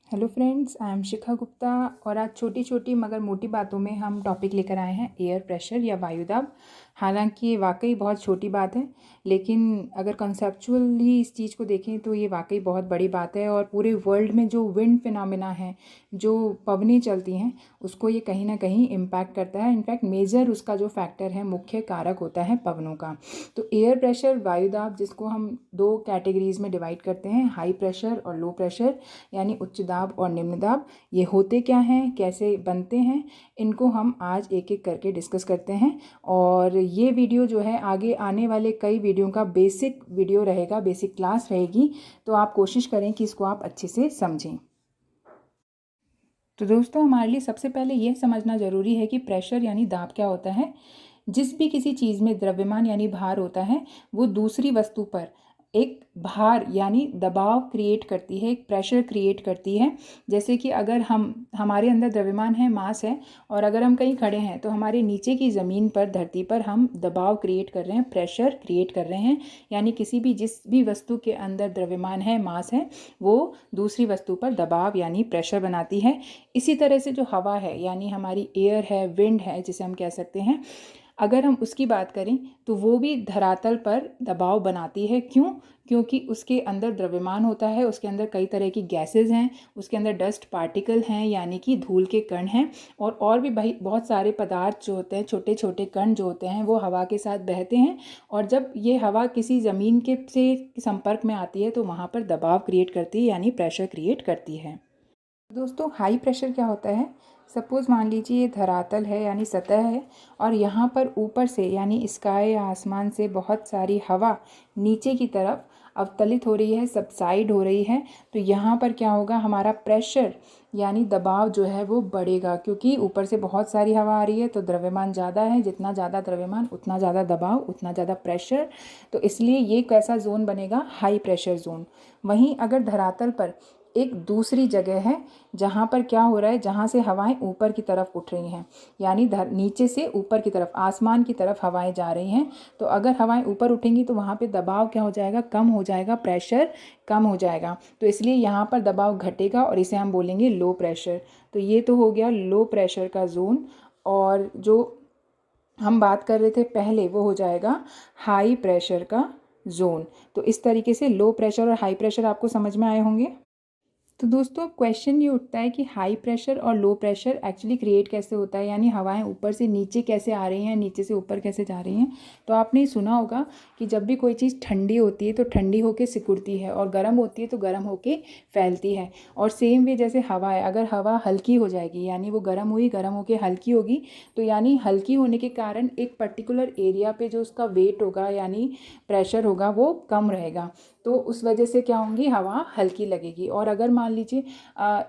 Hello friends, I am शिखा गुप्ता और आज छोटी छोटी मगर मोटी बातों में हम टॉपिक लेकर आए हैं एयर प्रेशर या वायुदाब। हालांकि ये वाकई बहुत छोटी बात है, लेकिन अगर कॉन्सेप्चुअली इस चीज़ को देखें तो ये वाकई बहुत बड़ी बात है। और पूरे वर्ल्ड में जो विंड फिनोमेना है, जो पवनें चलती हैं, उसको ये कहीं ना कहीं इम्पैक्ट करता है। इनफैक्ट मेजर उसका जो फैक्टर है, मुख्य कारक होता है पवनों का। तो एयर प्रेशर, वायुदाब, जिसको हम दो कैटेगरीज में डिवाइड करते हैं, हाई प्रेशर और लो प्रेशर, यानी उच्च दाब और निम्न दाब। ये होते क्या हैं, कैसे बनते हैं, इनको हम आज एक एक करके डिस्कस करते हैं। और ये वीडियो जो है आगे आने वाले कई वीडियो का बेसिक वीडियो रहेगा, बेसिक क्लास रहेगी। तो आप कोशिश करें कि इसको आप अच्छे से समझें। तो दोस्तों, हमारे लिए सबसे पहले यह समझना ज़रूरी है कि प्रेशर यानी दाब क्या होता है। जिस भी किसी चीज़ में द्रव्यमान यानी भार होता है, वो दूसरी वस्तु पर एक भार यानी दबाव क्रिएट करती है, एक प्रेशर क्रिएट करती है। जैसे कि अगर हमारे अंदर द्रव्यमान है, मास है, और अगर हम कहीं खड़े हैं तो हमारे नीचे की ज़मीन पर, धरती पर हम दबाव क्रिएट कर रहे हैं, प्रेशर क्रिएट कर रहे हैं। यानी जिस भी वस्तु के अंदर द्रव्यमान है, मास है, वो दूसरी वस्तु पर दबाव यानी प्रेशर बनाती है। इसी तरह से जो हवा है, यानी हमारी एयर है, विंड है, जिसे हम कह सकते हैं, अगर हम उसकी बात करें तो वो भी धरातल पर दबाव बनाती है। क्यों? क्योंकि उसके अंदर द्रव्यमान होता है, उसके अंदर कई तरह की गैसेस हैं, उसके अंदर डस्ट पार्टिकल हैं, यानी कि धूल के कण हैं, और भी भाई बहुत सारे पदार्थ जो होते हैं, छोटे छोटे कण जो होते हैं, वो हवा के साथ बहते हैं। और जब ये हवा किसी ज़मीन के से संपर्क में आती है तो वहाँ पर दबाव क्रिएट करती है, यानी प्रेशर क्रिएट करती है। दोस्तों, हाई प्रेशर क्या होता है? सपोज़ मान लीजिए ये धरातल है, यानी सतह है, और यहाँ पर ऊपर से यानी स्काई या आसमान से बहुत सारी हवा नीचे की तरफ अवतलित हो रही है, सबसाइड हो रही है। तो यहाँ पर क्या होगा, हमारा प्रेशर यानी दबाव जो है वो बढ़ेगा, क्योंकि ऊपर से बहुत सारी हवा आ रही है, तो द्रव्यमान ज़्यादा है। जितना ज़्यादा द्रव्यमान उतना ज़्यादा दबाव, उतना ज़्यादा प्रेशर। तो इसलिए ये कैसा जोन बनेगा? High pressure zone. वहीं अगर धरातल पर एक दूसरी जगह है जहाँ पर क्या हो रहा है, जहाँ से हवाएं ऊपर की तरफ उठ रही हैं, यानी नीचे से ऊपर की तरफ, आसमान की तरफ हवाएं जा रही हैं। तो अगर हवाएं ऊपर उठेंगी तो वहाँ पे दबाव क्या हो जाएगा? कम हो जाएगा, प्रेशर कम हो जाएगा। तो इसलिए यहाँ पर दबाव घटेगा और इसे हम बोलेंगे लो प्रेशर। तो ये तो हो गया लो प्रेशर का जोन। और जो हम बात कर रहे थे पहले, वो हो जाएगा हाई प्रेशर का जोन। तो इस तरीके से लो प्रेशर और हाई प्रेशर आपको समझ में आए होंगे। तो दोस्तों, क्वेश्चन ये उठता है कि हाई प्रेशर और लो प्रेशर एक्चुअली क्रिएट कैसे होता है, यानी हवाएं ऊपर से नीचे कैसे आ रही हैं, नीचे से ऊपर कैसे जा रही हैं। तो आपने सुना होगा कि जब भी कोई चीज़ ठंडी होती है तो ठंडी होकर सिकुड़ती है, और गर्म होती है तो गर्म होकर फैलती है। और सेम वे जैसे हवा है, अगर हवा हल्की हो जाएगी, यानी वो गर्म हुई, गर्म होकर हल्की होगी, तो यानी हल्की होने के कारण एक पर्टिकुलर एरिया पे जो उसका वेट होगा, यानी प्रेशर होगा, वो कम रहेगा। तो उस वजह से क्या होंगी, हवा हल्की लगेगी। और अगर मान लीजिए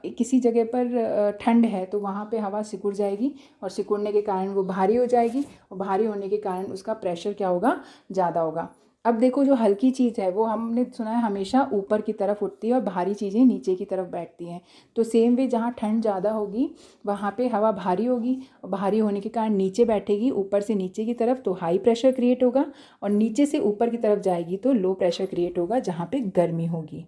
किसी जगह पर ठंड है तो वहाँ पे हवा सिकुड़ जाएगी, और सिकुड़ने के कारण वो भारी हो जाएगी, और भारी होने के कारण उसका प्रेशर क्या होगा? ज़्यादा होगा। अब देखो, जो हल्की चीज़ है वो हमने सुना है हमेशा ऊपर की तरफ उठती है, और भारी चीज़ें नीचे की तरफ बैठती हैं। तो सेम वे जहाँ ठंड ज़्यादा होगी वहाँ पे हवा भारी होगी, और भारी होने के कारण नीचे बैठेगी, ऊपर से नीचे की तरफ, तो हाई प्रेशर क्रिएट होगा। और नीचे से ऊपर की तरफ जाएगी तो लो प्रेशर क्रिएट होगा, जहाँ पे गर्मी होगी।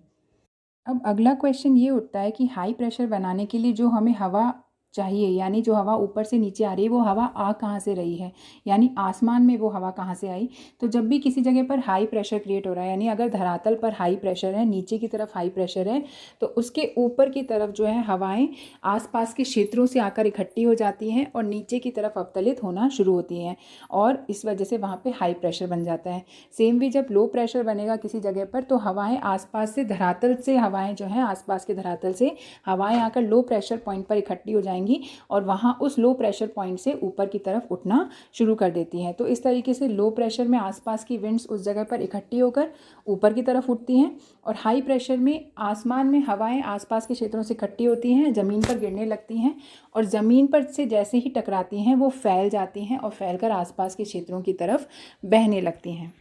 अब अगला क्वेश्चन ये उठता है कि हाई प्रेशर बनाने के लिए जो हमें हवा चाहिए, यानी जो हवा ऊपर से नीचे आ रही है, वो हवा आ कहाँ से रही है, यानी आसमान में वो हवा कहाँ से आई। तो जब भी किसी जगह पर हाई प्रेशर क्रिएट हो रहा है, यानी अगर धरातल पर हाई प्रेशर है, नीचे की तरफ हाई प्रेशर है, तो उसके ऊपर की तरफ जो है हवाएं आसपास के क्षेत्रों से आकर इकट्ठी हो जाती हैं और नीचे की तरफ अवतलित होना शुरू होती हैं, और इस वजह से वहाँ पर हाई प्रेशर बन जाता है। सेम भी जब लो प्रेशर बनेगा किसी जगह पर, तो हवाएं आसपास से, धरातल से हवाएं जो हैं, आसपास के धरातल से हवाएं आकर लो प्रेशर पॉइंट पर इकट्ठी हो जाएंगी, और वहाँ उस लो प्रेशर पॉइंट से ऊपर की तरफ उठना शुरू कर देती हैं। तो इस तरीके से लो प्रेशर में आसपास की विंड्स उस जगह पर इकट्ठी होकर ऊपर की तरफ उठती हैं, और हाई प्रेशर में आसमान में हवाएं आसपास के क्षेत्रों से इकट्ठी होती हैं, ज़मीन पर गिरने लगती हैं, और ज़मीन पर से जैसे ही टकराती हैं वो फैल जाती हैं, और फैलकर आसपास के क्षेत्रों की तरफ बहने लगती हैं।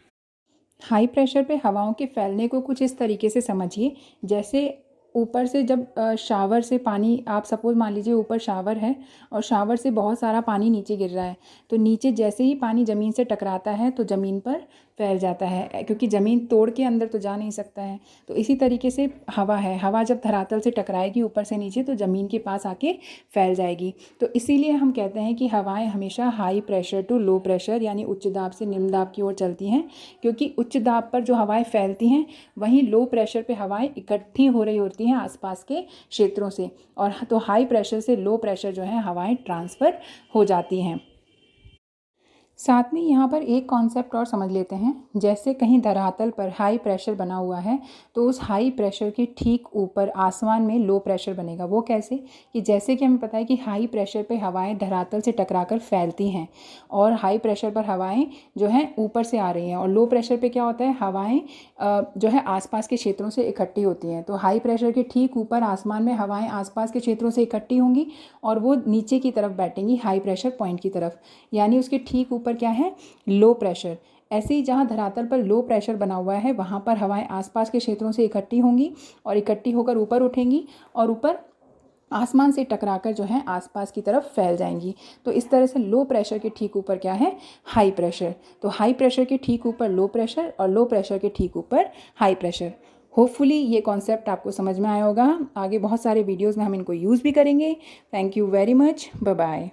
हाई प्रेशर पे हवाओं के फैलने को कुछ इस तरीके से समझिए, जैसे ऊपर से जब शावर से पानी, आप सपोज़ मान लीजिए ऊपर शावर है और शावर से बहुत सारा पानी नीचे गिर रहा है, तो नीचे जैसे ही पानी ज़मीन से टकराता है तो ज़मीन पर फैल जाता है, क्योंकि ज़मीन तोड़ के अंदर तो जा नहीं सकता है। तो इसी तरीके से हवा है, हवा जब धरातल से टकराएगी ऊपर से नीचे तो ज़मीन के पास आके फैल जाएगी। तो इसीलिए हम कहते हैं कि हवाएं हमेशा high pressure to low pressure यानी उच्च दाब से निम्न दाब की ओर चलती हैं, क्योंकि उच्च दाब पर जो हवाएं फैलती हैं वहीं लो प्रेशर पे हवाएं इकट्ठी हो रही होती हैं आसपास के क्षेत्रों से, और तो हाई प्रेशर से लो प्रेशर जो है हवाएं ट्रांसफ़र हो जाती हैं। साथ में यहाँ पर एक कॉन्सेप्ट और समझ लेते हैं। जैसे कहीं धरातल पर हाई प्रेशर बना हुआ है तो उस हाई प्रेशर के ठीक ऊपर आसमान में लो प्रेशर बनेगा। वो कैसे? कि जैसे कि हमें पता है कि हाई प्रेशर पे हवाएं धरातल से टकराकर फैलती हैं और हाई प्रेशर पर हवाएं जो हैं ऊपर से आ रही हैं, और लो प्रेशर पे क्या होता है, हवाएं जो है आसपास के क्षेत्रों से इकट्ठी होती हैं। तो हाई प्रेशर के ठीक ऊपर आसमान में हवाएं आसपास के क्षेत्रों से इकट्ठी होंगी और वो नीचे की तरफ बैठेंगी हाई प्रेशर पॉइंट की तरफ, यानी उसके ठीक ऊपर क्या है, लो प्रेशर। ऐसे ही जहाँ धरातल पर लो प्रेशर बना हुआ है वहाँ पर हवाएं आसपास के क्षेत्रों से इकट्ठी होंगी और इकट्ठी होकर ऊपर उठेंगी और ऊपर आसमान से टकराकर जो है आसपास की तरफ फैल जाएंगी। तो इस तरह से लो प्रेशर के ठीक ऊपर क्या है, हाई प्रेशर। तो हाई प्रेशर के ठीक ऊपर लो प्रेशर और लो प्रेशर के ठीक ऊपर हाई प्रेशर। होपफुली ये कॉन्सेप्ट आपको समझ में आया होगा। आगे बहुत सारे वीडियोज़ में हम इनको यूज़ भी करेंगे। Thank you very much. Bye bye.